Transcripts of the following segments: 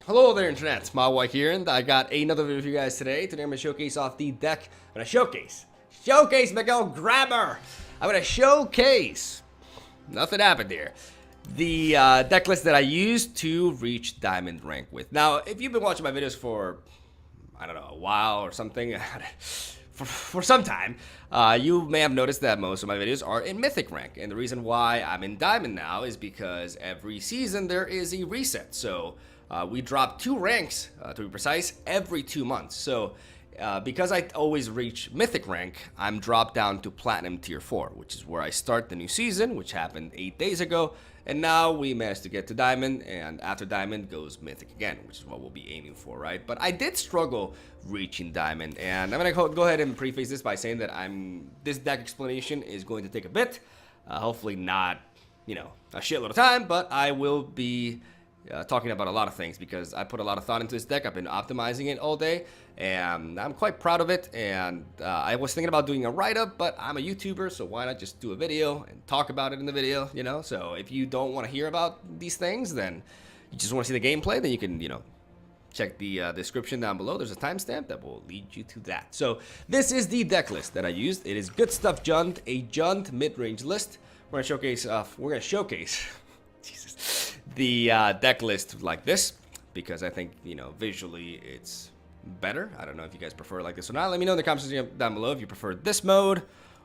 Hello there, Internet. MegaMogwai here, and I got another video for you guys today. Today I'm going to showcase off the deck. I'm going to showcase Miguel Grabber. I'm going to showcase, nothing happened here, the deck list that I used to reach Diamond rank with. Now, if you've been watching my videos for, I don't know, a while or something, for some time, you may have noticed that most of my videos are in Mythic rank. And the reason why I'm in Diamond now is because every season there is a reset. So we drop 2 ranks, to be precise, every 2 months. So because I always reach Mythic rank, I'm dropped down to Platinum Tier 4, which is where I start the new season, which happened 8 days ago. And now we managed to get to Diamond, and after Diamond goes Mythic again, which is what we'll be aiming for, right? But I did struggle reaching Diamond, and I'm gonna go ahead and preface this by saying that this deck explanation is going to take a bit, hopefully not, you know, a shitload of time, but I will be talking about a lot of things because I put a lot of thought into this deck. I've been optimizing it all day, and I'm quite proud of it. And I was thinking about doing a write-up, but I'm a YouTuber, so why not just do a video and talk about it in the video, you know? So if you don't want to hear about these things, then you just want to see the gameplay, then you can, you know, check the description down below. There's a timestamp that will lead you to that. So this is the deck list that I used. It is Good Stuff Jund, a Jund mid-range list. We're gonna showcase Jesus, the deck list like this because I think, you know, visually it's better. I don't know if you guys prefer it like this or not. Let me know in the comments down below if you prefer this mode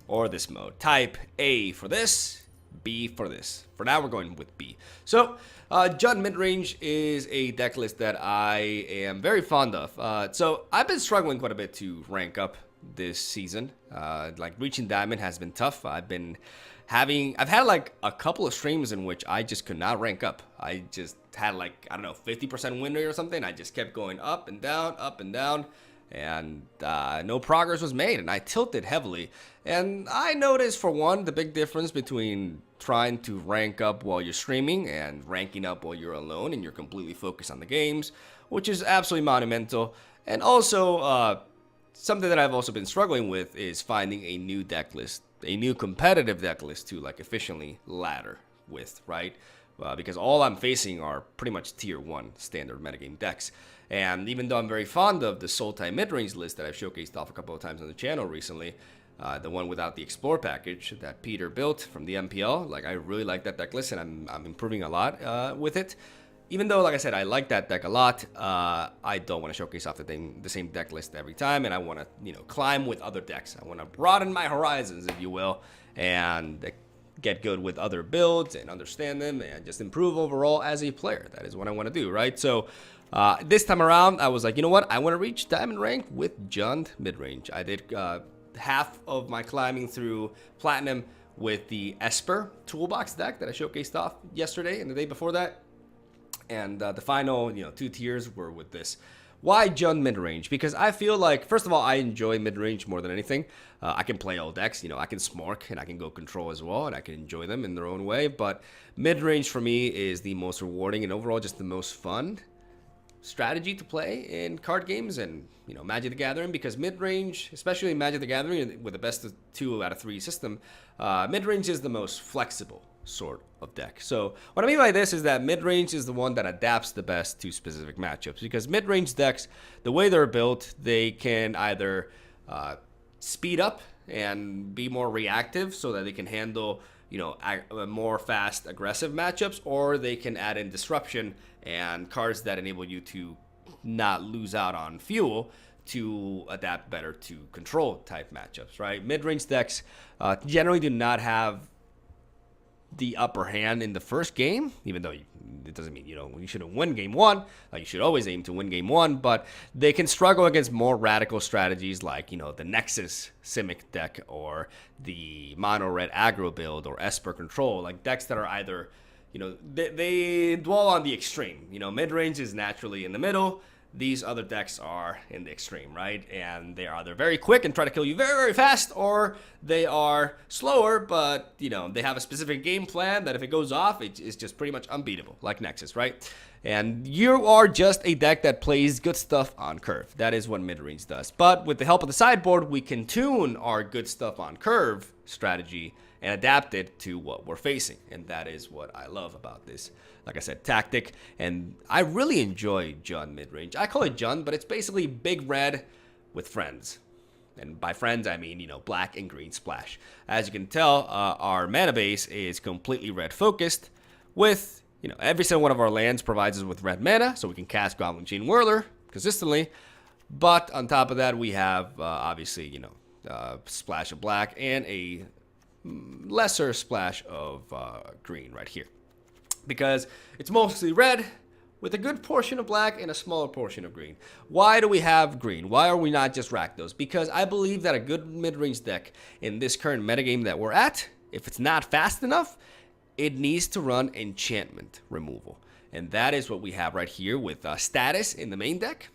or this mode. Type A for this, B for this. For now, we're going with B. So, Jund Midrange is a deck list that I am very fond of. So, I've been struggling quite a bit to rank up this season. Like, reaching Diamond has been tough. I've had like a couple of streams in which I just could not rank up. I just had like, I don't know, 50% win rate or something. I just kept going up and down, and no progress was made, and I tilted heavily. And I noticed, for one, the big difference between trying to rank up while you're streaming and ranking up while you're alone and you're completely focused on the games, which is absolutely monumental. And also, something that I've also been struggling with is finding a new deck list, a new competitive deck list to like efficiently ladder with, right? Because all I'm facing are pretty much tier 1 standard metagame decks. And even though I'm very fond of the Sultai midrange list that I've showcased off a couple of times on the channel recently, the one without the Explore package that Peter built from the MPL, like I really like that deck list, and I'm improving a lot with it. Even though, like I said, I like that deck a lot, I don't want to showcase off the same deck list every time, and I want to, you know, climb with other decks. I want to broaden my horizons, if you will, and get good with other builds and understand them and just improve overall as a player. That is what I want to do, right? So this time around, I was like, you know what? I want to reach Diamond rank with Jund midrange. I did half of my climbing through Platinum with the Esper toolbox deck that I showcased off yesterday and the day before that. And the final, you know, 2 tiers were with this. Why Jund midrange? Because I feel like, first of all, I enjoy midrange more than anything. I can play all decks, you know, I can smork and I can go control as well, and I can enjoy them in their own way. But midrange for me is the most rewarding and overall just the most fun strategy to play in card games and, you know, Magic the Gathering, because midrange, especially Magic the Gathering with the best of 2 out of 3 system, midrange is the most flexible sort of deck. So what I mean by this is that midrange is the one that adapts the best to specific matchups, because midrange decks, the way they're built, they can either speed up and be more reactive so that they can handle, you know, more fast aggressive matchups, or they can add in disruption and cards that enable you to not lose out on fuel to adapt better to control type matchups, right? Midrange decks generally do not have the upper hand in the first game, even though it doesn't mean, you know, you shouldn't win game 1. Like, you should always aim to win game 1, but they can struggle against more radical strategies like, you know, the Nexus Simic deck or the mono red aggro build or Esper control, like decks that are either, you know, they dwell on the extreme. You know, mid-range is naturally in the middle. These other decks are in the extreme, right? And they are either very quick and try to kill you very, very fast, or they are slower, but, you know, they have a specific game plan that if it goes off, it's just pretty much unbeatable, like Nexus, right? And you are just a deck that plays good stuff on curve. That is what mid-range does. But with the help of the sideboard, we can tune our good stuff on curve strategy and adapt it to what we're facing. And that is what I love about this, like I said, tactic. And I really enjoy Jund mid-range. I call it Jund, but it's basically big red with friends. And by friends, I mean, black and green splash. As you can tell, our mana base is completely red focused with, every single one of our lands provides us with red mana, so we can cast Goblin Chain Whirler consistently. But on top of that, we have, obviously, splash of black and a lesser splash of green right here. Because it's mostly red, with a good portion of black and a smaller portion of green. Why do we have green? Why are we not just Rakdos? Because I believe that a good mid-range deck in this current metagame that we're at, if it's not fast enough, it needs to run enchantment removal. And that is what we have right here with status in the main deck,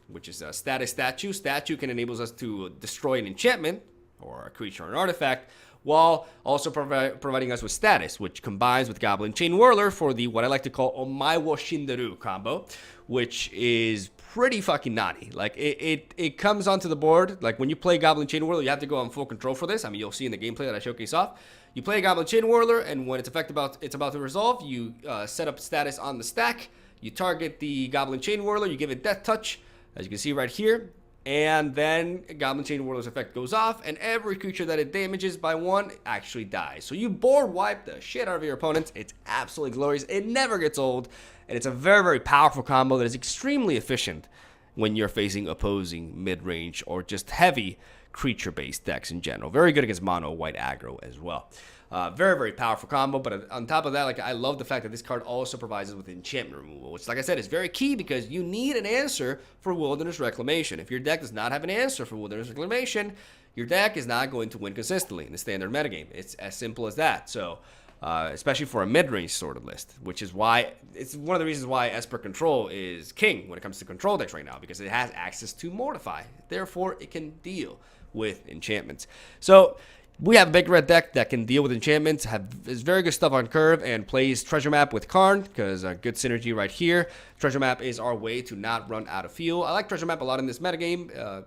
which is a status statue. Statue can enable us to destroy an enchantment or a creature or an artifact, while also providing us with status, which combines with Goblin Chain Whirler for the what I like to call Omaiwo Shinderu combo, which is pretty fucking naughty. Like, it comes onto the board. Like, when you play Goblin Chain Whirler, you have to go on full control for this. I mean, you'll see in the gameplay that I showcase off. You play Goblin Chain Whirler, and when it's about to resolve, you set up status on the stack. You target the Goblin Chain Whirler, you give it Death Touch, as you can see right here. And then Goblin Chain Whirler's effect goes off, and every creature that it damages by 1 actually dies. So you board wipe the shit out of your opponents. It's absolutely glorious. It never gets old, and it's a very, very powerful combo that is extremely efficient when you're facing opposing mid-range or just heavy creature-based decks in general. Very good against mono white aggro as well. Very, very powerful combo, but on top of that, like, I love the fact that this card also provides us with enchantment removal, which, like I said, is very key because you need an answer for Wilderness Reclamation. If your deck does not have an answer for Wilderness Reclamation, your deck is not going to win consistently in the standard metagame. It's as simple as that. So, especially for a mid-range sort of list, which is why it's one of the reasons why Esper Control is king when it comes to control decks right now, because it has access to Mortify. Therefore, it can deal with enchantments. So, we have a big red deck that can deal with enchantments, is very good stuff on curve, and plays Treasure Map with Karn, because a good synergy right here. Treasure Map is our way to not run out of fuel. I like Treasure Map a lot in this metagame,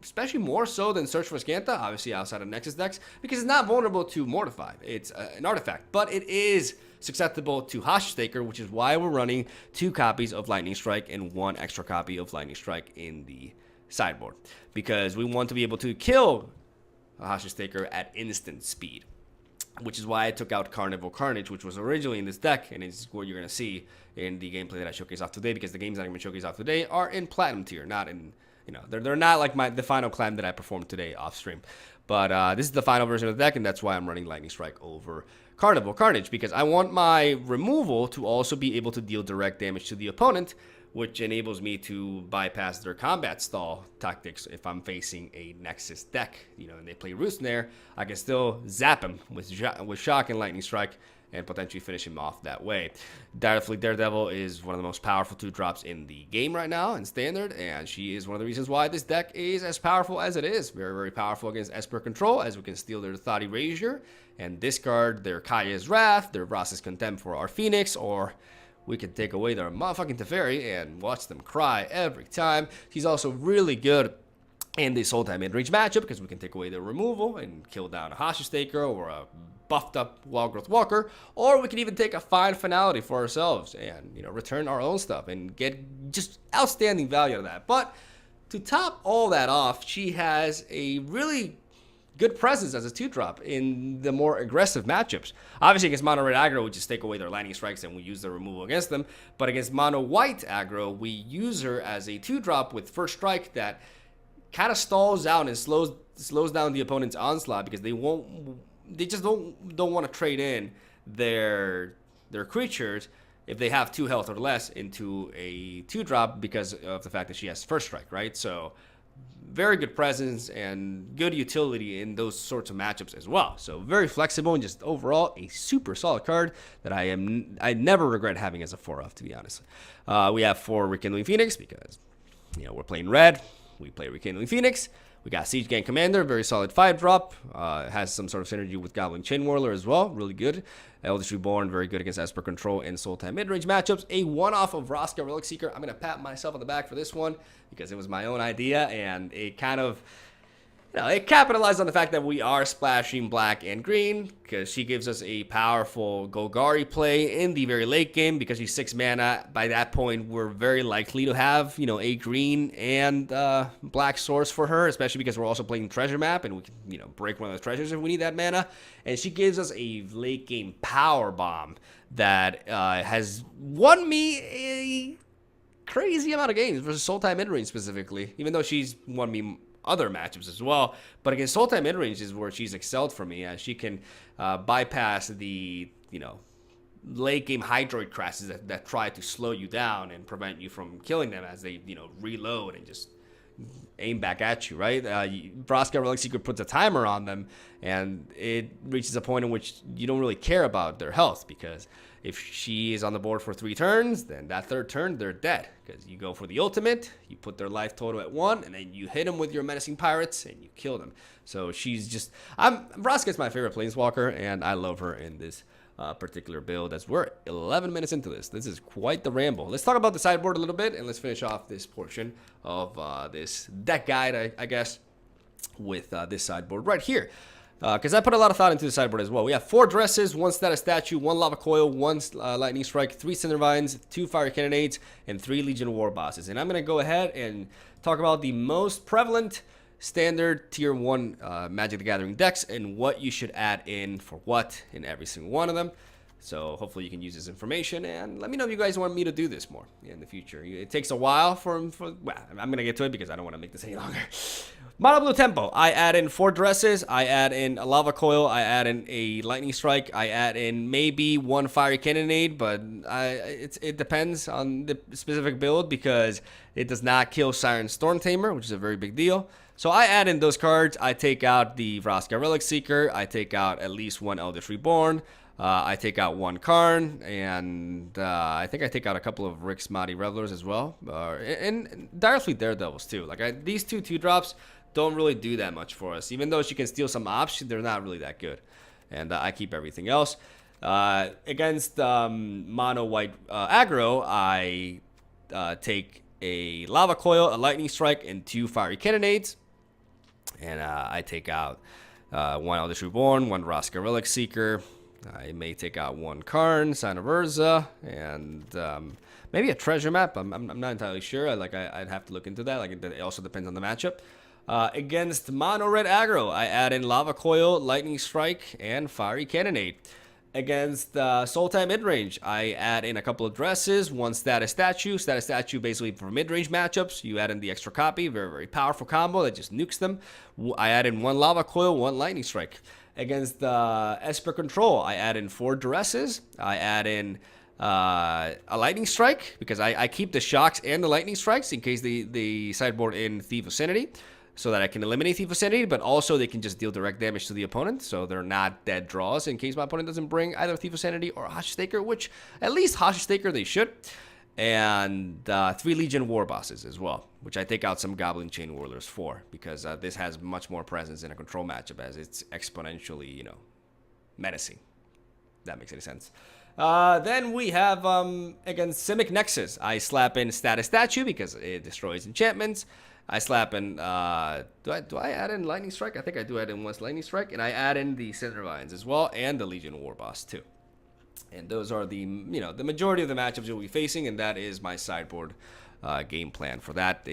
especially more so than Search for Scanta, obviously outside of Nexus decks, because it's not vulnerable to Mortify. It's an artifact, but it is susceptible to Hostage Taker, which is why we're running 2 copies of Lightning Strike and 1 extra copy of Lightning Strike in the sideboard, because we want to be able to kill a Hostage Taker at instant speed, which is why I took out Carnival Carnage, which was originally in this deck, and it's what you're going to see in the gameplay that I showcase off today, because the games that I'm going to showcase off today are in Platinum tier, not in, they're not like the final clan that I performed today off stream. But this is the final version of the deck, and that's why I'm running Lightning Strike over Carnival Carnage, because I want my removal to also be able to deal direct damage to the opponent, which enables me to bypass their combat stall tactics. If I'm facing a Nexus deck, and they play Roost Snare, I can still zap him with Shock and Lightning Strike and potentially finish him off that way. Direfleet Daredevil is one of the most powerful 2-drops in the game right now in Standard, and she is one of the reasons why this deck is as powerful as it is. Very, very powerful against Esper Control, as we can steal their Thought Erasure and discard their Kaya's Wrath, their Ross's Contempt for our Phoenix, or we can take away their motherfucking Teferi and watch them cry every time. She's also really good in the Soul Time mid-range matchup because we can take away their removal and kill down a Hostage Taker or a buffed up Wild Growth Walker, or we can even take a fine Finality for ourselves and return our own stuff and get just outstanding value out of that. But to top all that off, she has a really good presence as a 2-drop in the more aggressive matchups. Obviously, against mono red aggro, we just take away their lightning strikes and we use their removal against them. But against mono white aggro, we use her as a 2-drop with first strike that kind of stalls out and slows down the opponent's onslaught, because they just don't want to trade in their creatures if they have 2 health or less into a 2-drop because of the fact that she has first strike, right? So very good presence and good utility in those sorts of matchups as well. So very flexible and just overall a super solid card that I never regret having as a 4-off, to be honest. We have 4 Rekindling Phoenix because we're playing red. We play Rekindling Phoenix. We got Siege Gang Commander, very solid 5-drop. Has some sort of synergy with Goblin Chain Whirler as well, really good. Eldritch Reborn, very good against Esper Control and Soul Time midrange matchups. A 1-off of Vraska Relic Seeker. I'm going to pat myself on the back for this one because it was my own idea, and it kind of it capitalized on the fact that we are splashing black and green, because she gives us a powerful Golgari play in the very late game. Because she's 6 mana, by that point we're very likely to have, a green and black source for her, especially because we're also playing treasure map and we can, break one of those treasures if we need that mana. And she gives us a late game power bomb that has won me a crazy amount of games versus Sultai midrange specifically, even though she's won me other matchups as well. But against Sultai midrange is where she's excelled for me, as she can bypass the late game Hydroid crashes that try to slow you down and prevent you from killing them as they reload and just aim back at you, right? Vraska Relic Seeker puts a timer on them, and it reaches a point in which you don't really care about their health, because if she is on the board for 3 turns, then that 3rd turn, they're dead. Because you go for the ultimate, you put their life total at 1, and then you hit them with your Menacing Pirates, and you kill them. So she's just... Vraska's my favorite Planeswalker, and I love her in this particular build, as we're 11 minutes into this. This is quite the ramble. Let's talk about the sideboard a little bit, and let's finish off this portion of this deck guide, I guess, with this sideboard right here. Because I put a lot of thought into the sideboard as well. We have 4 dresses, 1 status statue, 1 lava coil, 1 lightning strike, 3 cinder vines, 2 fire cannonades, and 3 legion war bosses. And I'm going to go ahead and talk about the most prevalent standard tier 1 Magic the Gathering decks and what you should add in for what in every single one of them. So hopefully you can use this information, and let me know if you guys want me to do this more in the future. It takes a while well, I'm going to get to it because I don't want to make this any longer. Mono Blue Tempo, I add in 4 dresses, I add in a lava coil, I add in a lightning strike, I add in maybe 1 fiery cannonade, but it depends on the specific build, because it does not kill Siren Storm Tamer, which is a very big deal. So I add in those cards. I take out the Vraska Relic Seeker, I take out at least 1 Eldritch Reborn, I take out 1 Karn, and I think I take out a couple of Rick's Mighty Revelers as well, and Direfleet Daredevils too. Like these 2 2-drops don't really do that much for us. Even though she can steal some ops, they're not really that good. And I keep everything else. Against mono white aggro, I take a lava coil, a lightning strike, and 2 fiery cannonades. And I take out 1 Eldritch Reborn, 1 Vraska Relic Seeker. I may take out 1 Karn, Sign of Urza, and maybe a treasure map. I'm not entirely sure. I'd have to look into that. It also depends on the matchup. Against mono red aggro, I add in lava coil, lightning strike, and fiery cannonade. Against Sultai midrange, I add in a couple of dresses, 1 status statue. Status statue basically for midrange matchups. You add in the extra copy, very, very powerful combo that just nukes them. I add in 1 lava coil, 1 lightning strike. Against Esper Control, I add in 4 dresses. I add in a lightning strike, because I keep the shocks and the lightning strikes in case they sideboard in Thief Vicinity, so that I can eliminate Thief Vicinity, but also they can just deal direct damage to the opponent, so they're not dead draws in case my opponent doesn't bring either Thief Vicinity or Hostage Taker, which at least Hostage Taker they should. And 3 Legion War Bosses as well, which I take out some Goblin Chain Whirlers for, because this has much more presence in a control matchup, as it's exponentially, menacing. If that makes any sense. Then we have, against Simic Nexus, I slap in Status Statue because it destroys enchantments. I slap in, do I add in Lightning Strike? I think I do add in 1 Lightning Strike, and I add in the Cinder Vines as well, and the Legion War Boss too. And those are the, the majority of the matchups you'll be facing, and that is my sideboard game plan for that.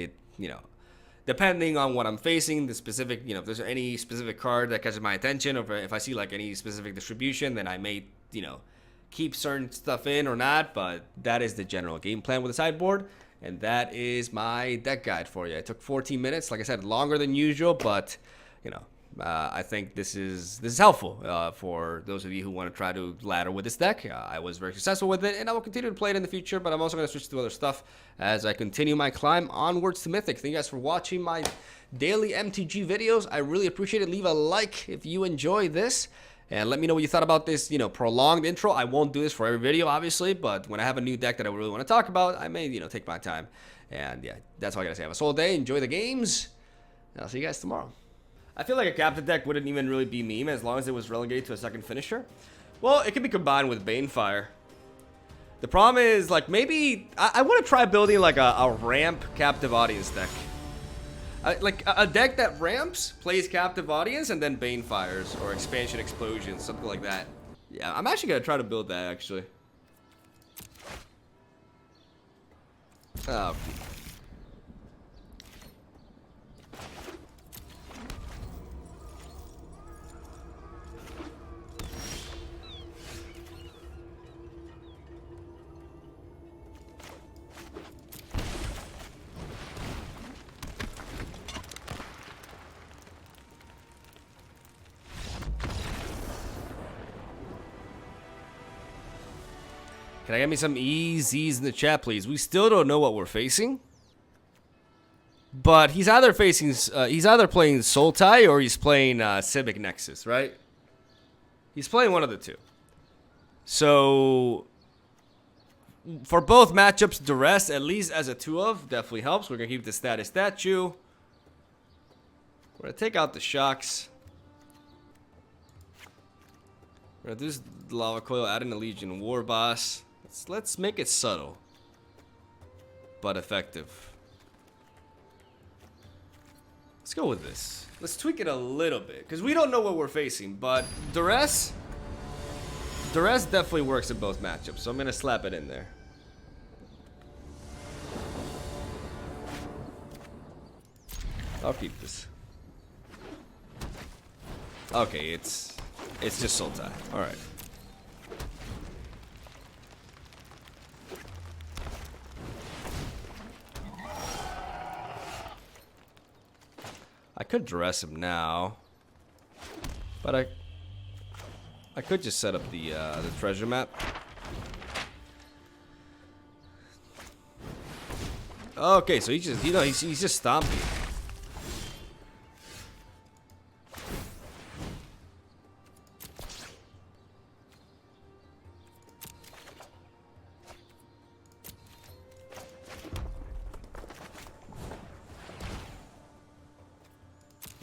Depending on what I'm facing, the specific, if there's any specific card that catches my attention, or if I see like any specific distribution, then I may, keep certain stuff in or not, but that is the general game plan with the sideboard. And that is my deck guide for you. It took 14 minutes, like I said, longer than usual, but I think this is helpful for those of you who want to try to ladder with this deck. I was very successful with it, and I will continue to play it in the future, but I'm also going to switch to other stuff as I continue my climb onwards to Mythic. Thank you guys for watching my daily MTG videos. I really appreciate it. Leave a like if you enjoy this, and let me know what you thought about this, prolonged intro. I won't do this for every video, obviously, but when I have a new deck that I really want to talk about, I may, take my time. And yeah, that's all I got to say. Have a solid day. Enjoy the games, and I'll see you guys tomorrow. I feel like a captain deck wouldn't even really be meme as long as it was relegated to a second finisher. Well, it can be combined with Banefire. The problem is, like, maybe I want to try building like a ramp captive audience deck. Like a deck that ramps, plays Captive Audience, and then Bane Fires or Expansion Explosions, something like that. Yeah, I'm actually gonna try to build that actually. Oh. Can I get me some EZs in the chat, please? We still don't know what we're facing. But he's either facing, he's either playing Sultai or he's playing Simic Nexus, right? He's playing one of the two. So, for both matchups, Duress, at least as a 2-of, definitely helps. We're going to keep the Status Statue. We're going to take out the Shocks. We're going to do this Lava Coil, add in a Legion War Boss. Let's make it subtle, but effective. Let's go with this. Let's tweak it a little bit, because we don't know what we're facing, but Duress definitely works in both matchups, so I'm going to slap it in there. I'll keep this. Okay, it's just Sultai. Alright. I could dress him now, but I could just set up the treasure map. Okay, so he's just stomping.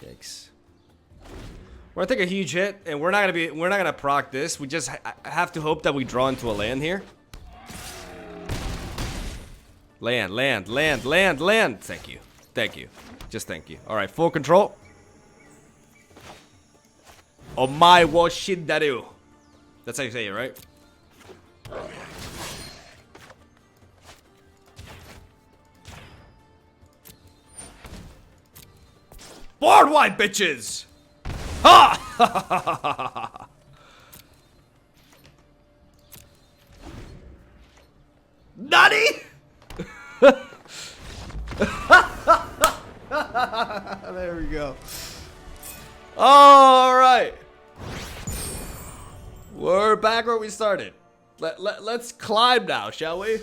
Yikes. We're gonna take a huge hit, and we're not gonna proc this. We just have to hope that we draw into a land here. Land. Thank you. Just thank you. All right, full control. Omae wo shindaru. That's how you say it, right? Board wide, bitches! Ha! Nutty! There we go. All right. We're back where we started. Let's climb now, shall we?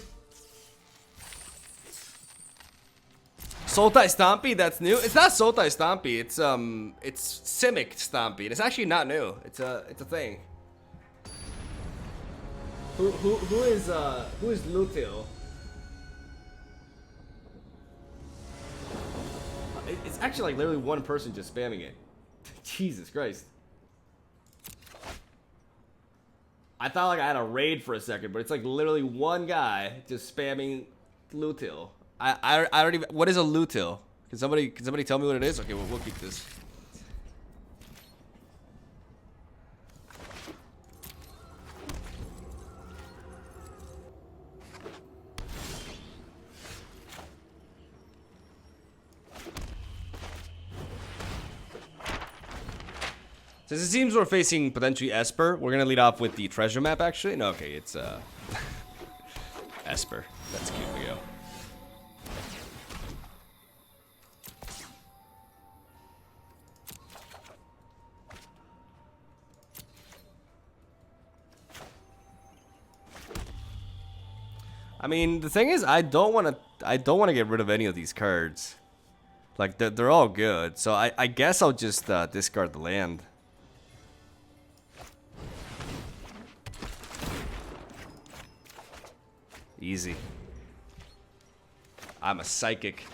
Sultai Stompy, that's new. It's not Sultai Stompy. It's Simic Stompy. And it's actually not new. It's a thing. Who is Lutil? It's actually like literally one person just spamming it. Jesus Christ. I thought like I had a raid for a second, but it's like literally one guy just spamming Lutil. I don't even. What is a Lutil? Can somebody tell me what it is? Okay, we'll keep this. Since it seems we're facing potentially Esper, we're gonna lead off with the treasure map. Actually, no. Okay, it's Esper. That's cute. We go. I mean, the thing is, I don't want to get rid of any of these cards. Like they're all good, so I guess I'll just discard the land. Easy. I'm a psychic.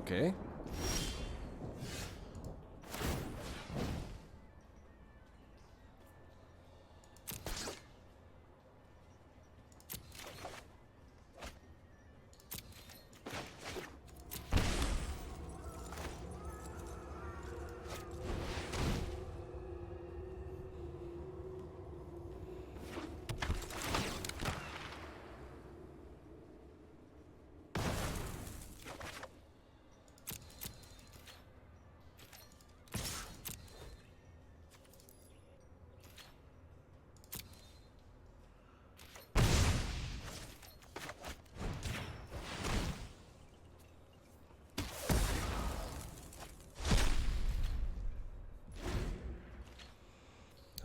Okay.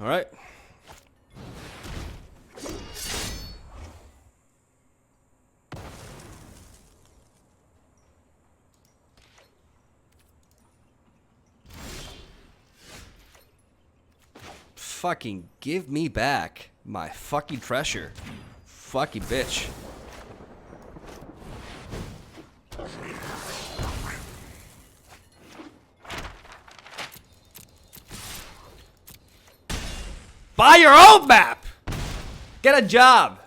All right. Fucking give me back my fucking treasure. Fucking bitch. Buy your own map! Get a job!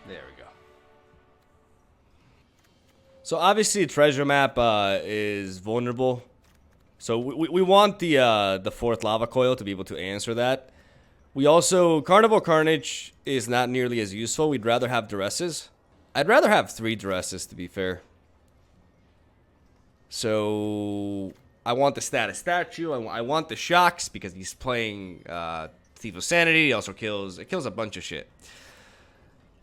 There we go. So obviously the treasure map is vulnerable. So we want the fourth lava coil to be able to answer that. We also, Carnival Carnage is not nearly as useful. We'd rather have Duresses. I'd rather have 3 Duresses, to be fair. So I want the Status Statue. I want the Shocks because he's playing Thief of Sanity. He also kills a bunch of shit.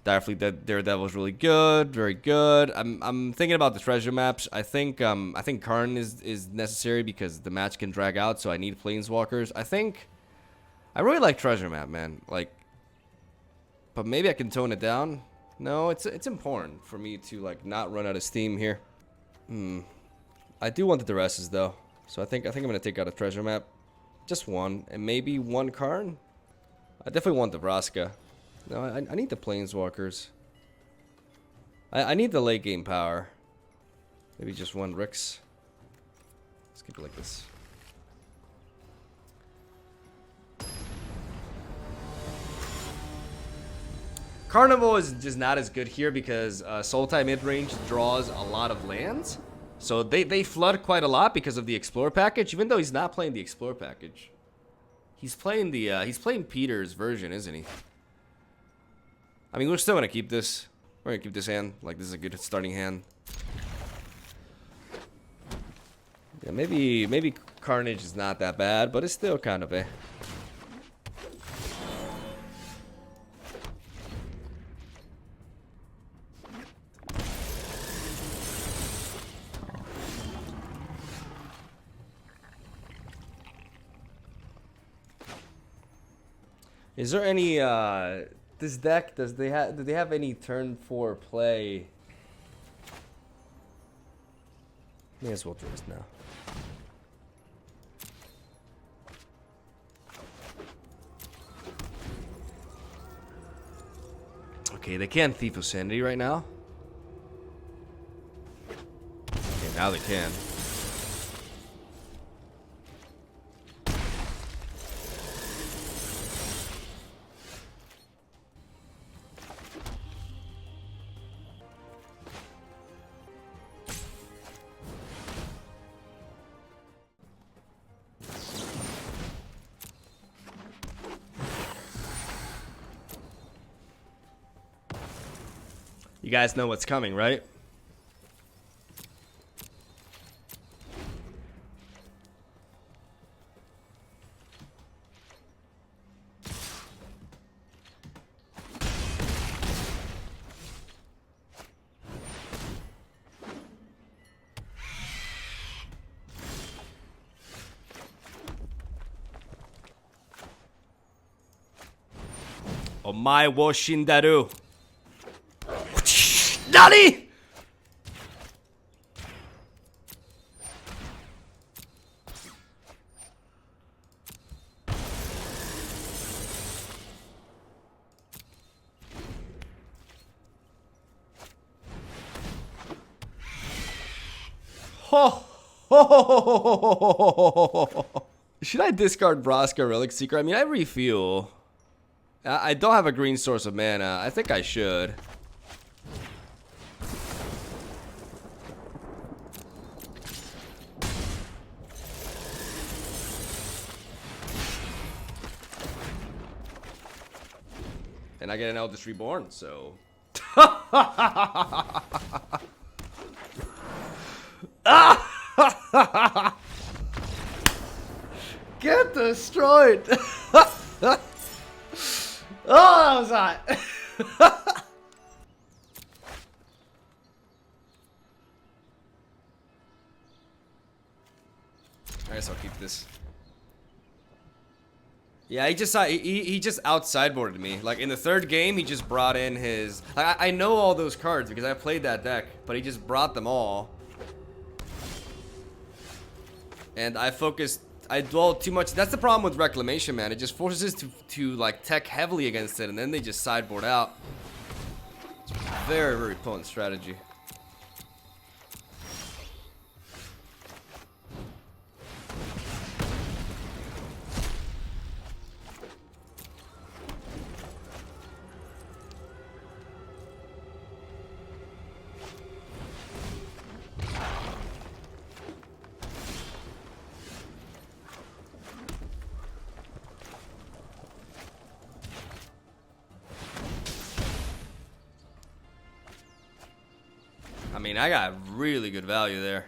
Direfleet Daredevil's really good, very good. I'm thinking about the treasure maps. I think Karn is necessary because the match can drag out, so I need Planeswalkers. I really like treasure map, man. Like, but maybe I can tone it down. No, it's important for me to like not run out of steam here. I do want the Duresses though, so I think I'm gonna take out a treasure map, just one, and maybe one Karn. I definitely want the Vraska. No, I need the Planeswalkers. I need the late game power. Maybe just one Rix. Let's keep it like this. Carnival is just not as good here because Sultai midrange draws a lot of lands. So they flood quite a lot because of the Explore package, even though he's not playing the Explore package. He's playing Peter's version, isn't he? I mean, we're still gonna keep this. We're gonna keep this hand. Like, this is a good starting hand. Yeah, maybe Carnage is not that bad, but it's still kind of a. Is there any this deck, do they have any turn 4 play? May as well do this now. Okay, they can't Thief of Sanity right now. Now they can. You guys know what's coming, right? Omae wo shindaru. Nani? Ho! Should I discard Braska Relic Seeker? I mean, I refuel. I don't have a green source of mana. I think I should. And I get an Eldritch Reborn, so... Get destroyed! Oh, that was hot! I guess I'll keep this. Yeah, he just out sideboarded me. Like in the third game, he just brought in his. I know all those cards because I played that deck, but he just brought them all. And I focused. I dwelled too much. That's the problem with Reclamation, man. It just forces to like tech heavily against it, and then they just sideboard out. It's a very, very potent strategy. I mean, I got really good value there.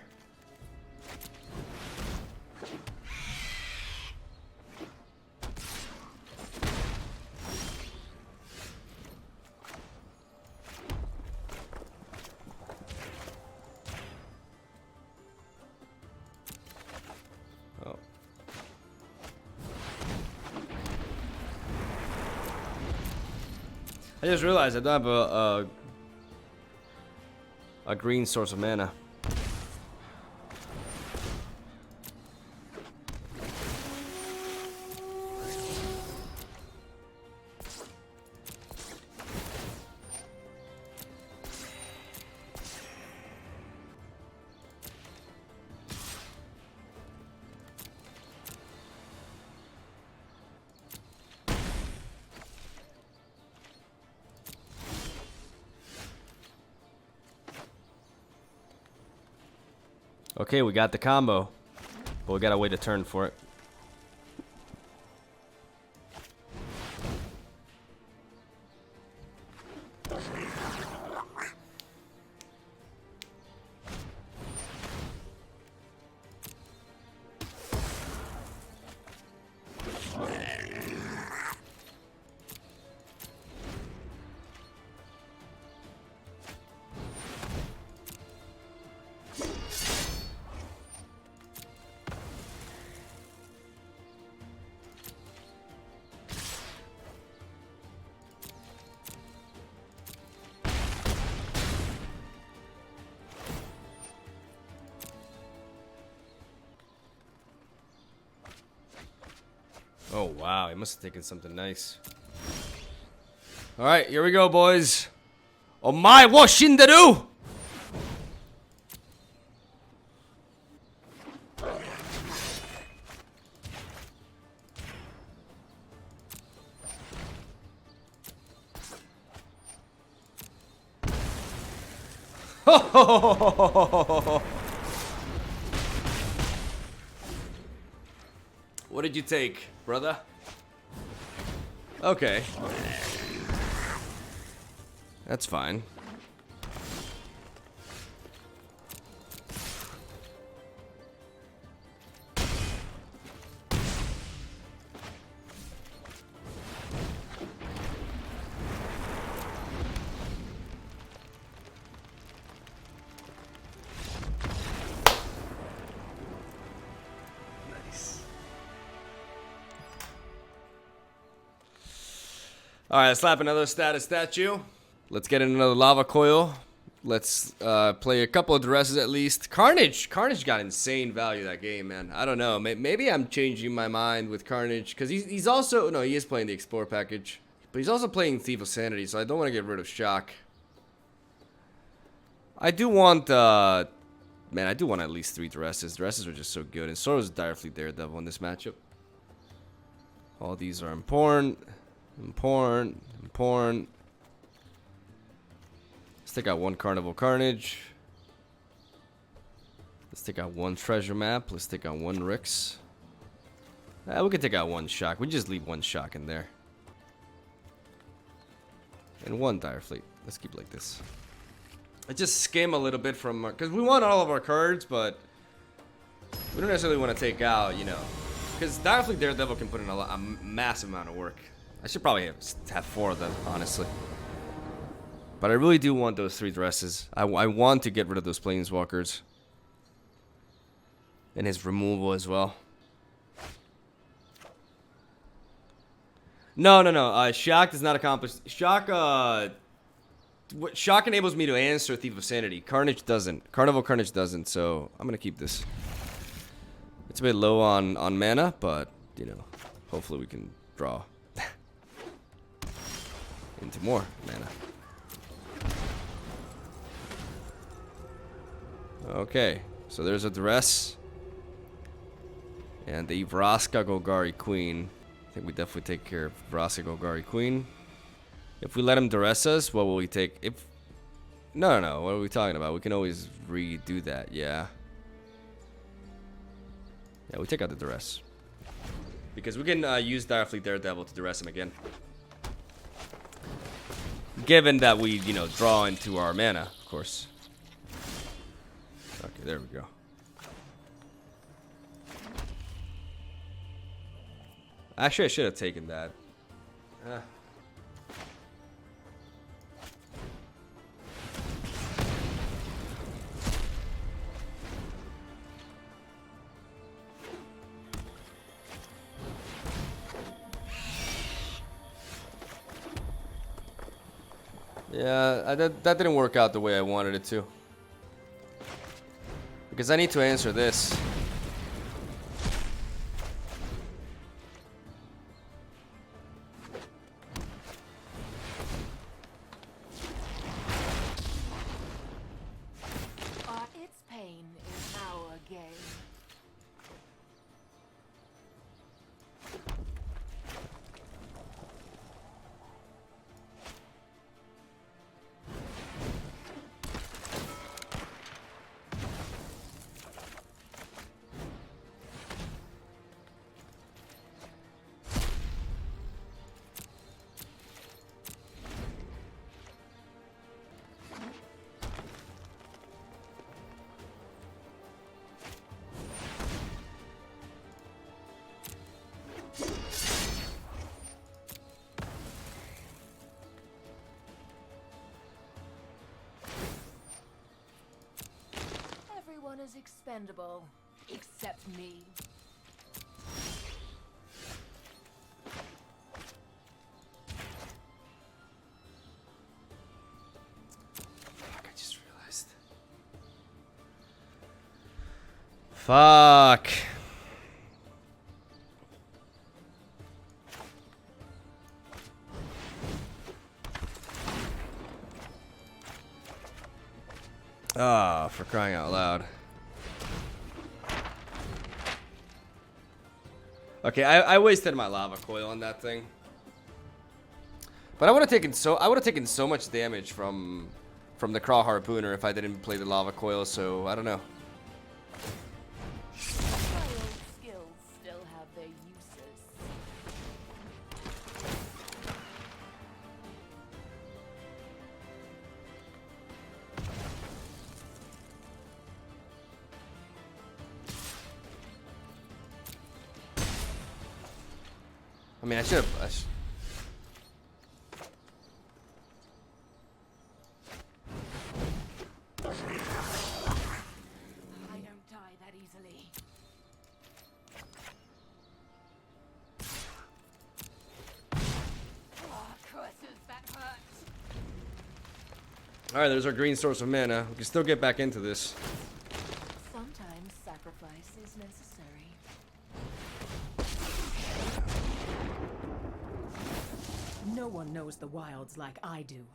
Oh. I just realized I don't have a green source of mana. Okay, we got the combo, but we gotta wait a turn for it. Oh, wow. He must have taken something nice. Alright, here we go, boys. Omae wo shinderu! What did you take, brother? Okay. That's fine. Alright, let's slap another status statue. Let's get in another lava coil. Let's play a couple of dresses at least. Carnage got insane value that game, man. I don't know. Maybe I'm changing my mind with Carnage. Because he's also... No, he is playing the Explore package. But he's also playing Thief of Sanity, so I don't want to get rid of Shock. I do want... man, I do want at least 3 dresses. Dresses are just so good. And so is Direfleet Daredevil in this matchup. All these are important. Important. Let's take out 1 Carnival Carnage. Let's take out 1 Treasure Map. Let's take out 1 Rix. We can take out 1 Shock. We just leave 1 Shock in there. And 1 Direfleet. Let's keep it like this. I just skim a little bit from... Because we want all of our cards, but... We don't necessarily want to take out, you know... Because Direfleet Daredevil can put in a massive amount of work. I should probably have 4 of them, honestly. But I really do want those 3 dresses. I want to get rid of those Planeswalkers. And his removal as well. No. Shock does not accomplish... Shock enables me to answer Thief of Sanity. Carnage doesn't. Carnival Carnage doesn't, so I'm going to keep this. It's a bit low on mana, but, you know, hopefully we can draw into more mana. Okay, so there's a dress. And the Vraska Golgari Queen. I think we definitely take care of Vraska Golgari Queen. If we let him duress us, what will we take? If No, what are we talking about? We can always redo that, yeah. Yeah, we take out the duress. Because we can use Direfleet Daredevil to duress him again. Given that we, you know, draw into our mana, of course. Okay, there we go. Actually, I should have taken that. Fuck, yeah, that didn't work out the way I wanted it to. Because I need to answer this. Its pain is our game. Everyone is expendable, except me. Fuck, I just realized. Fuck. Ah, for crying out loud. Okay, I wasted my lava coil on that thing. But I would have taken so much damage from from the Craw Harpooner if I didn't play the Lava Coil, so I don't know. My old skills still have their uses. I mean, I should have. I don't die that easily. Oh, curses, that hurts. Alright, there's our green source of mana. We can still get back into this. Sometimes sacrifice is necessary. No one knows the wilds like I do.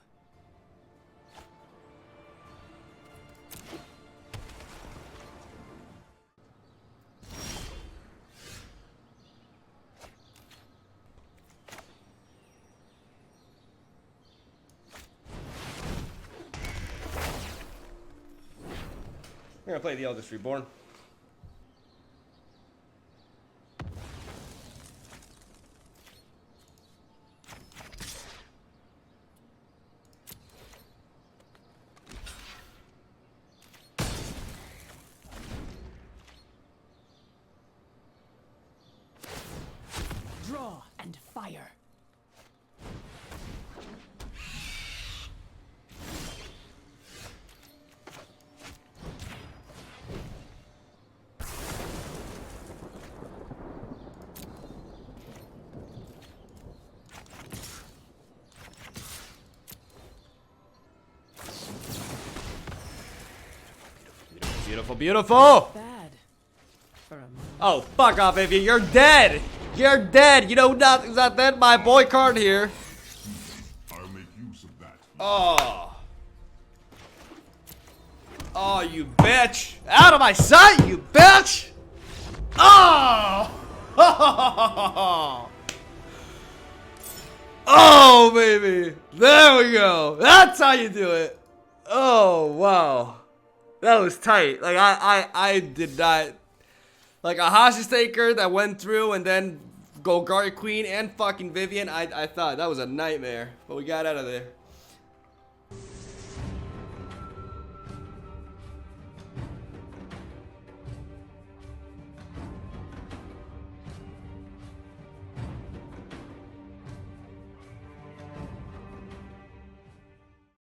We're gonna play the Eldest Reborn. Draw and fire. Beautiful, beautiful! Bad. For a moment. Oh, fuck off, Vivian. You're dead! You're dead! You know nothing's not dead. My boy card here. I'll make use of that. Oh. Oh, you bitch! Out of my sight, you bitch! Oh! Oh, baby! There we go! That's how you do it! Oh, wow. That was tight. Like, I did not... Like, a hostage taker that went through and then Golgari Queen and fucking Vivian, I thought that was a nightmare. But we got out of there.